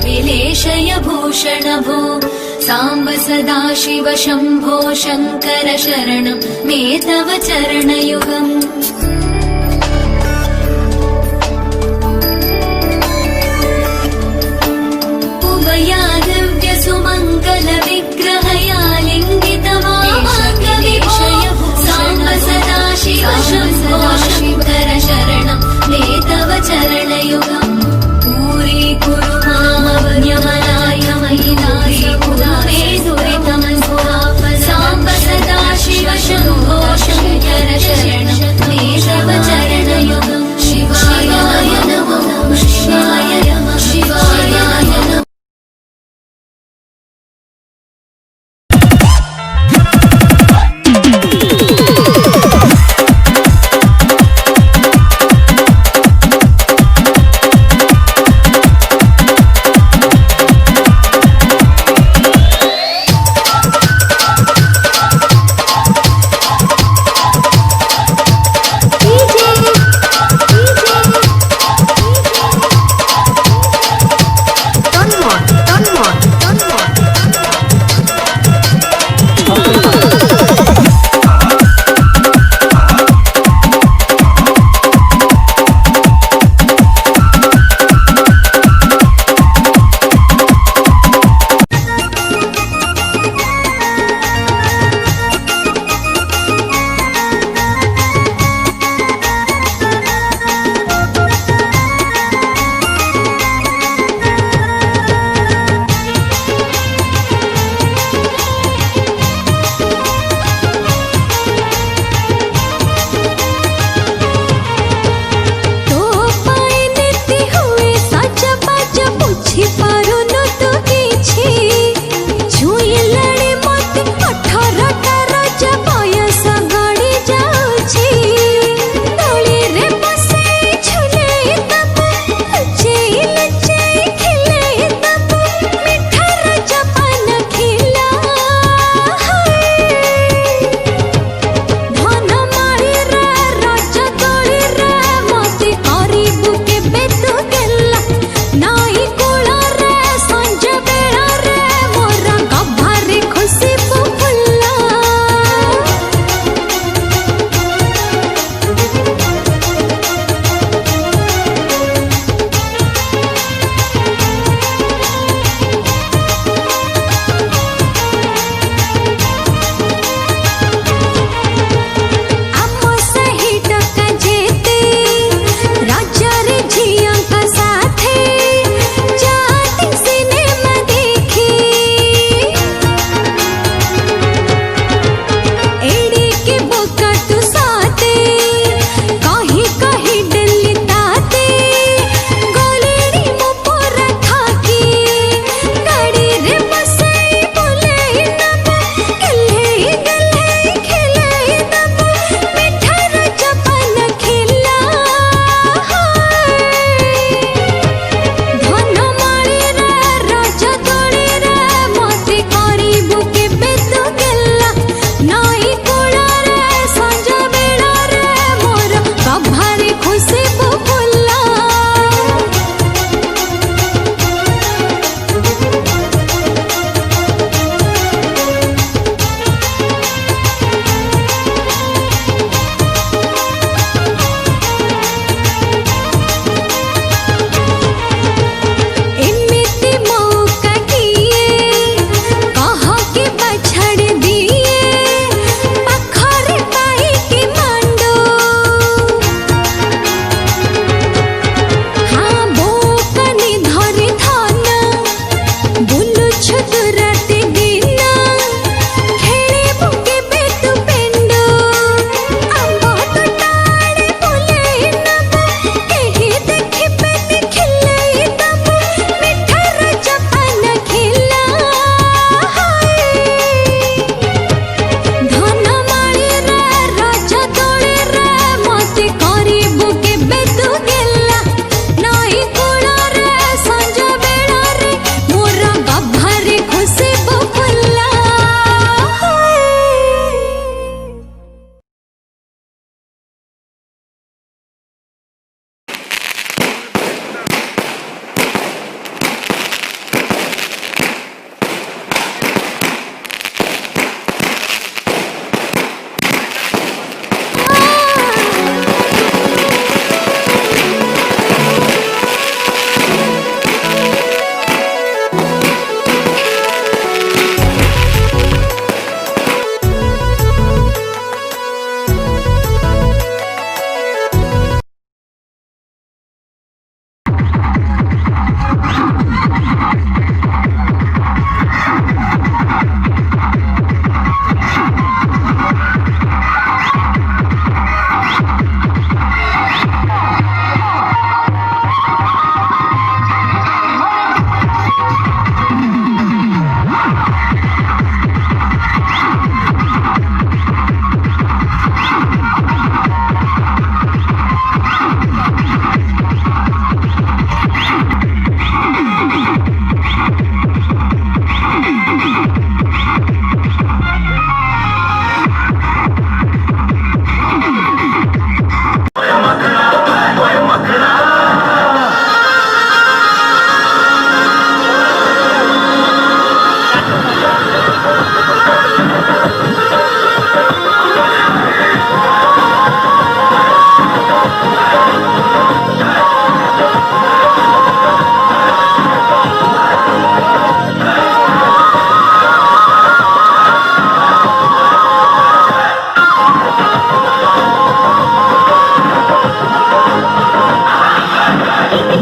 विलेशय भूषण भो साम्ब सदा शिव शम्भो शङ्कर शरणं मे तव चरणयुगम् उभया दिव्य सुमङ्गल विग्रहया लिङ्गितमाङ्गविलेशय साम्ब सदा शिव शम्भो शङ्कर शरणं मे तव चरणयुगम् पूरी कुरु मामवन्यमनाय महिलाय पुरामे दुरितमन्भुवापद साम्ब सदा शिव शम्भो शङ्कर शरणं मे तव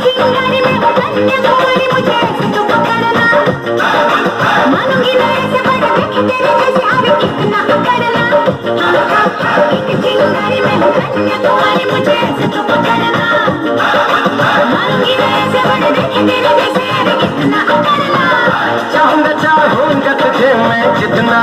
चिंगारी में वो कन्याकुमारी मुझे ऐसे तो पकड़ना मानूंगी मैं ऐसे बड़े देखे तेरे जैसे आवे कितना अकड़ना एक चिंगारी में वो कन्याकुमारी मुझे ऐसे तो पकड़ना मानूंगी मैं ऐसे बड़े देखे तेरे जैसे आवे कितना अकड़ना चाहूंगा तुझे मैं जितना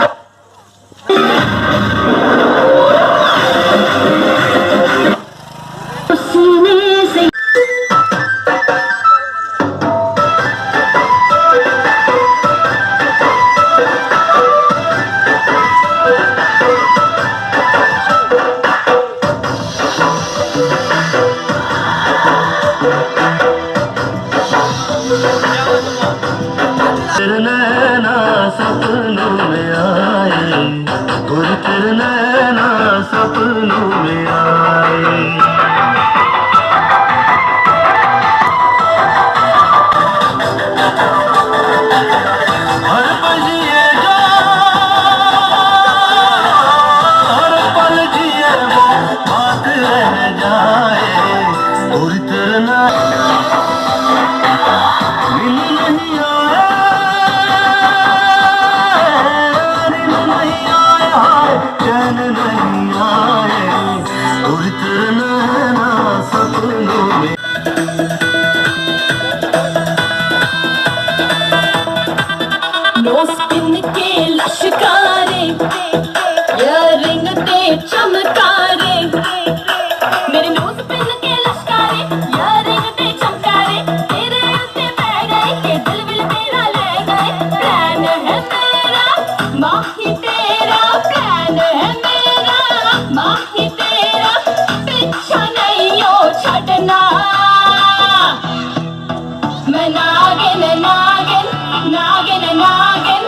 तेरे नैना सपनों में आए और तेरे नैना सपनों में आए हर पल जिए जो हर पल जिए वो बात रह जाए और तेरे नैना नहीं आया चैन नहीं आए और तेरे नैना सपनों में नोज पिन के लश्कारे इयररिंग ते चमकारे मेरे नोज पिन के लश्कारे इयररिंग ते चमकारे तेरे उत्ते पै गए के दिल विल तेरा ले गए प्लान है मेरा माही तेरा प्लान है मेरा माही तेरा पीछा नहीं ओ छड़ना मैं नागिन नागिन नागिन नागिन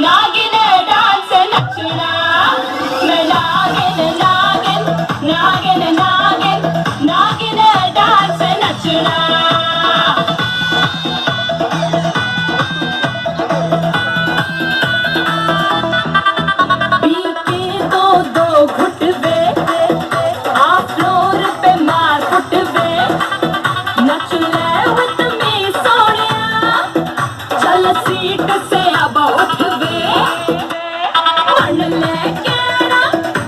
नागिन डांस नचना मैं नागिन नागिन नागिन नागिन नागिन डांस नचना पी के दो घुटवे आ फ्लोर पे मार फुटवे नच ले with me सोनिया चल सीट से अब उठवे मन ले केड़ा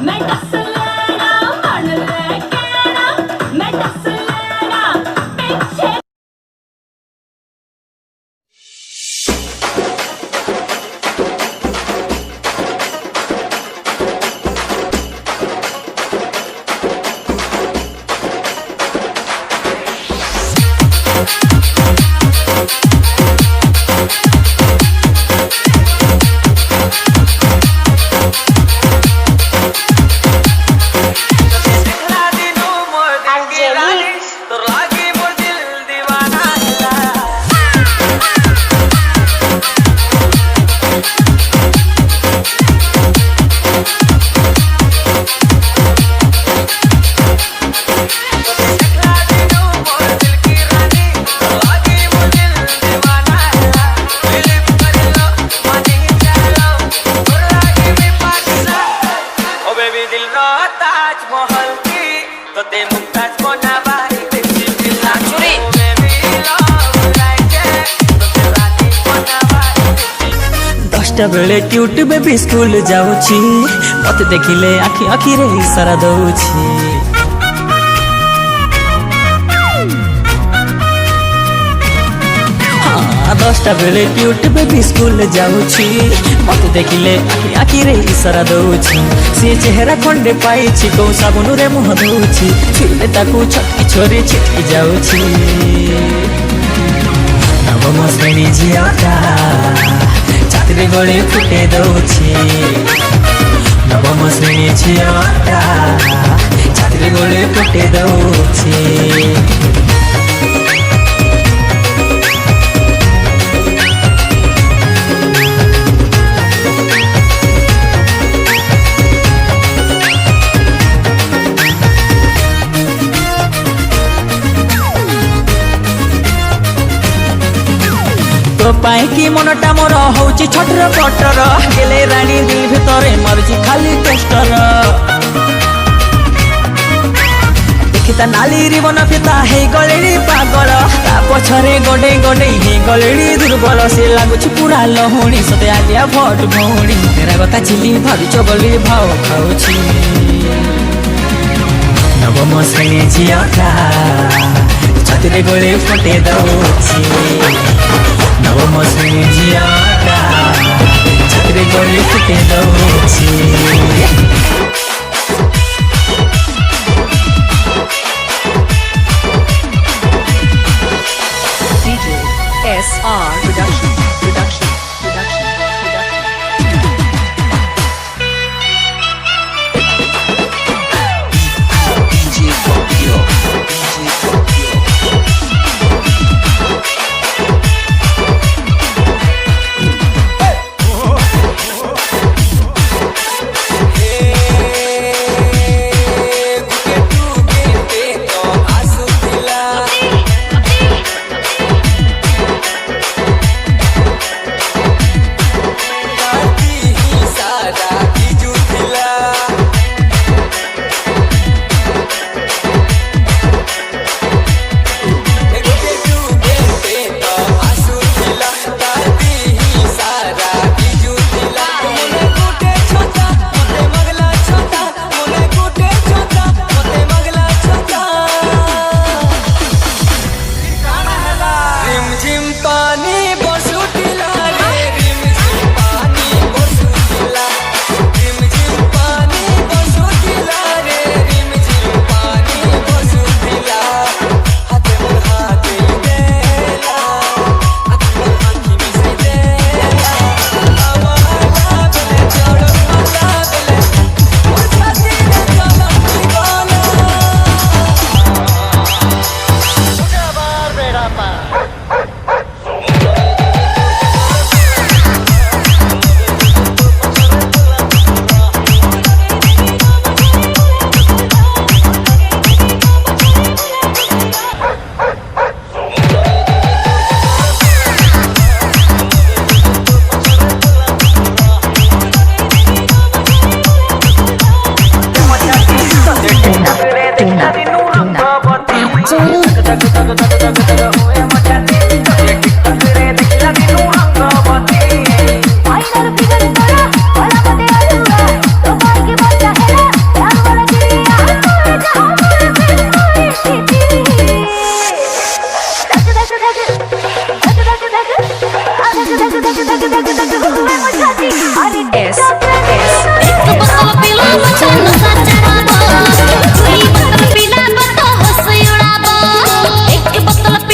मैं डस लेना मन ले केड़ा मैं डस लेना पीछे दसटा बेले क्यूट बेबी स्कूल जाऊची मत देखिले आखि आखि रे इशारा दउची हाँ 10टा बेले क्यूट बेबी स्कूल जाऊची मत देखिले आखि आखि रे इशारा दउची से चेहरा खंडे पाइछि को साबुन रे मुह दउची छुले ताकू छटकी छोरी छिटकी जाऊची नवम श्रेणी झियाटा छात्री गले फुटे दउछि नवम श्रेणी झियाटा छात्री गले फुटे दउछि तो पाए कि मनटा मोर होची छटर पटर गेले रानी दिल भितरे मरजी खाली टेस्टर ଫିତା ନାଲି ରିବନ ଫିତା ହେଇ ଗଲେଣି ପାଗଳ ତା ପଛରେ ଗଡେ ଗଡେ ହେଇ ଗଲେଣି ଦୁର୍ବଳ ସେ ଲାଗୁଛି ପୁରା ଲହୁଣୀ ସତେ ଆଲିଆ ଭଟ ଭଉଣୀ ତେରା କଥା ଚିଲି ଭାବିଛ ବୋଲି ଭାଉ ଖାଉଛି ନବମ ଶ୍ରେଣୀ ଝିଅଟା ଛାତିରେ ଗୋଳି ଫଟେଇ ଦଉଛି ନବମ ଶ୍ରେଣୀ ଝିଅଟା ଛାତିରେ ଗୋଳି ଫଟେଇ ଦଉଛି SR Production. एक बोतल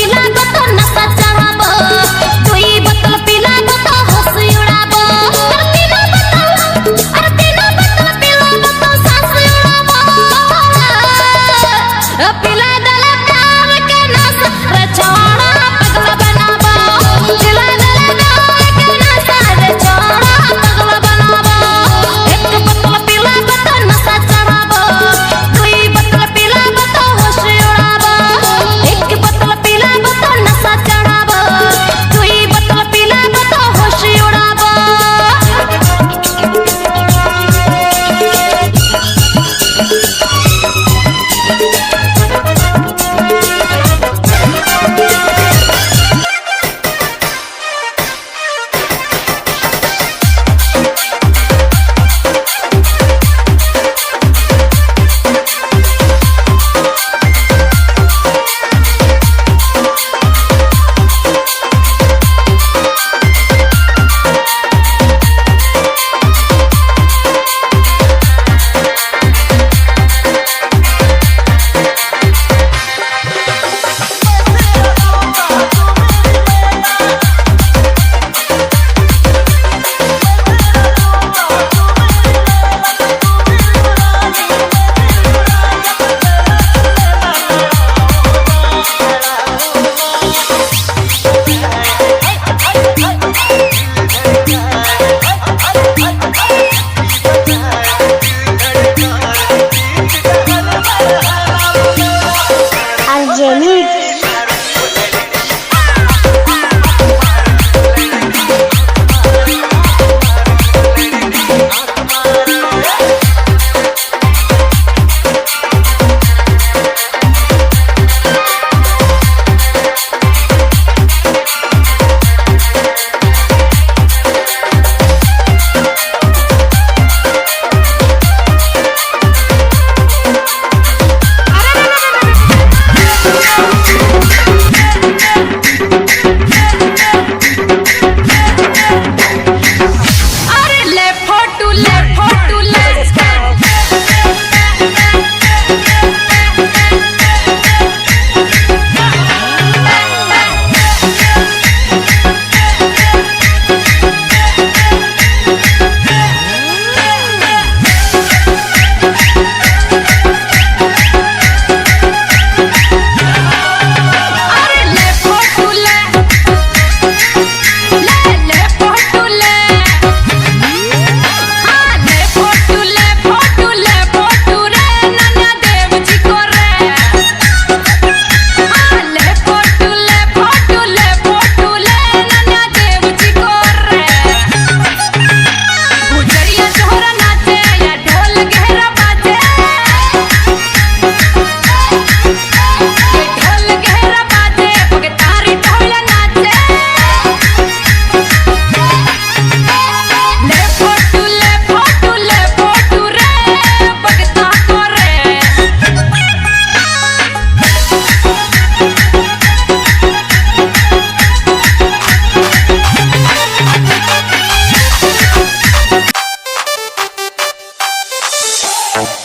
Bass,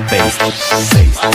bass, bass.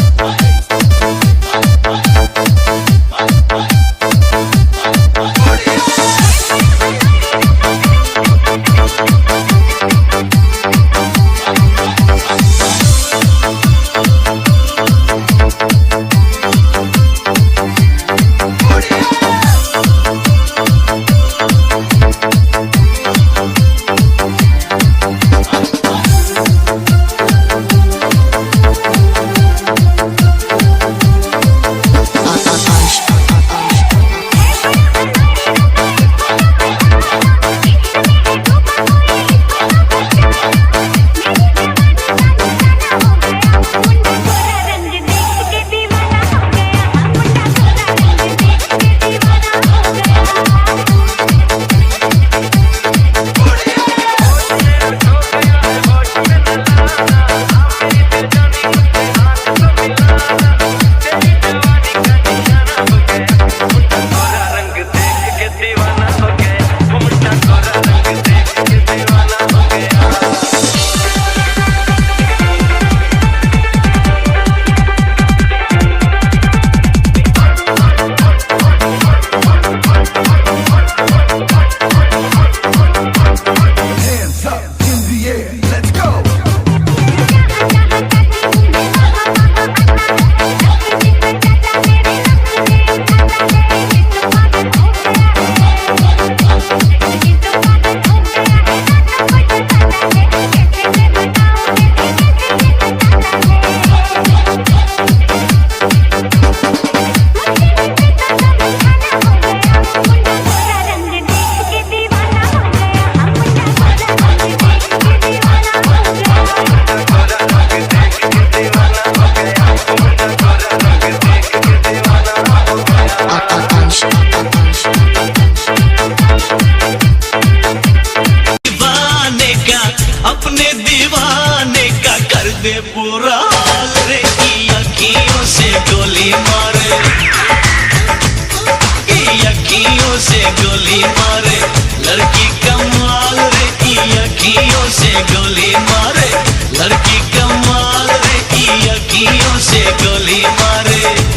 पूरा हाल रे की अखियों से गोली मारे, की अखियों से गोली मारे, लड़की कमाल रे की अखियों से गोली मारे, लड़की कमाल रे की अखियों से गोली मारे।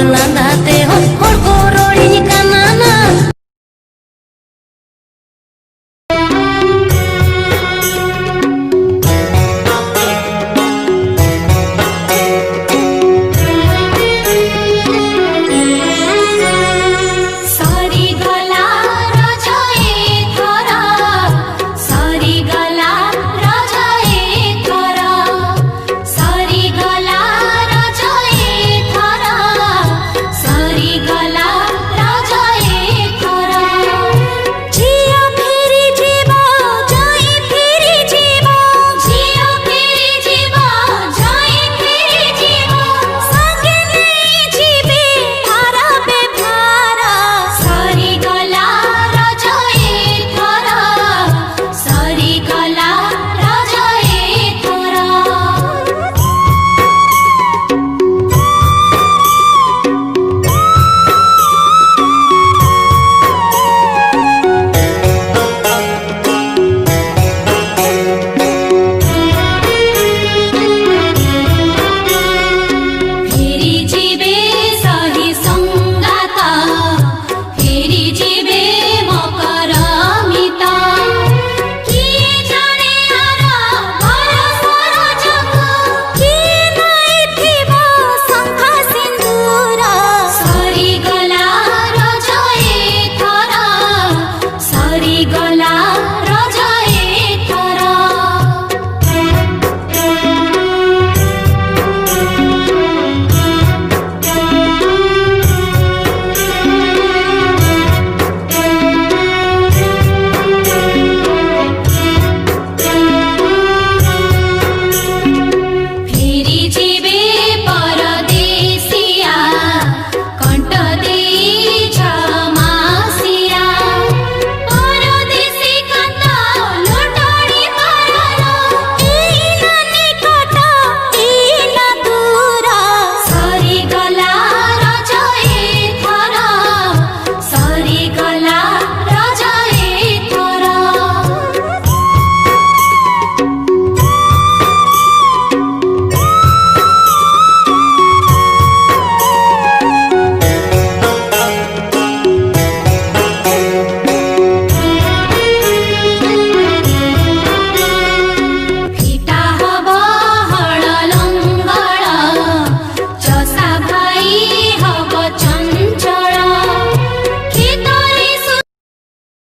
चलाना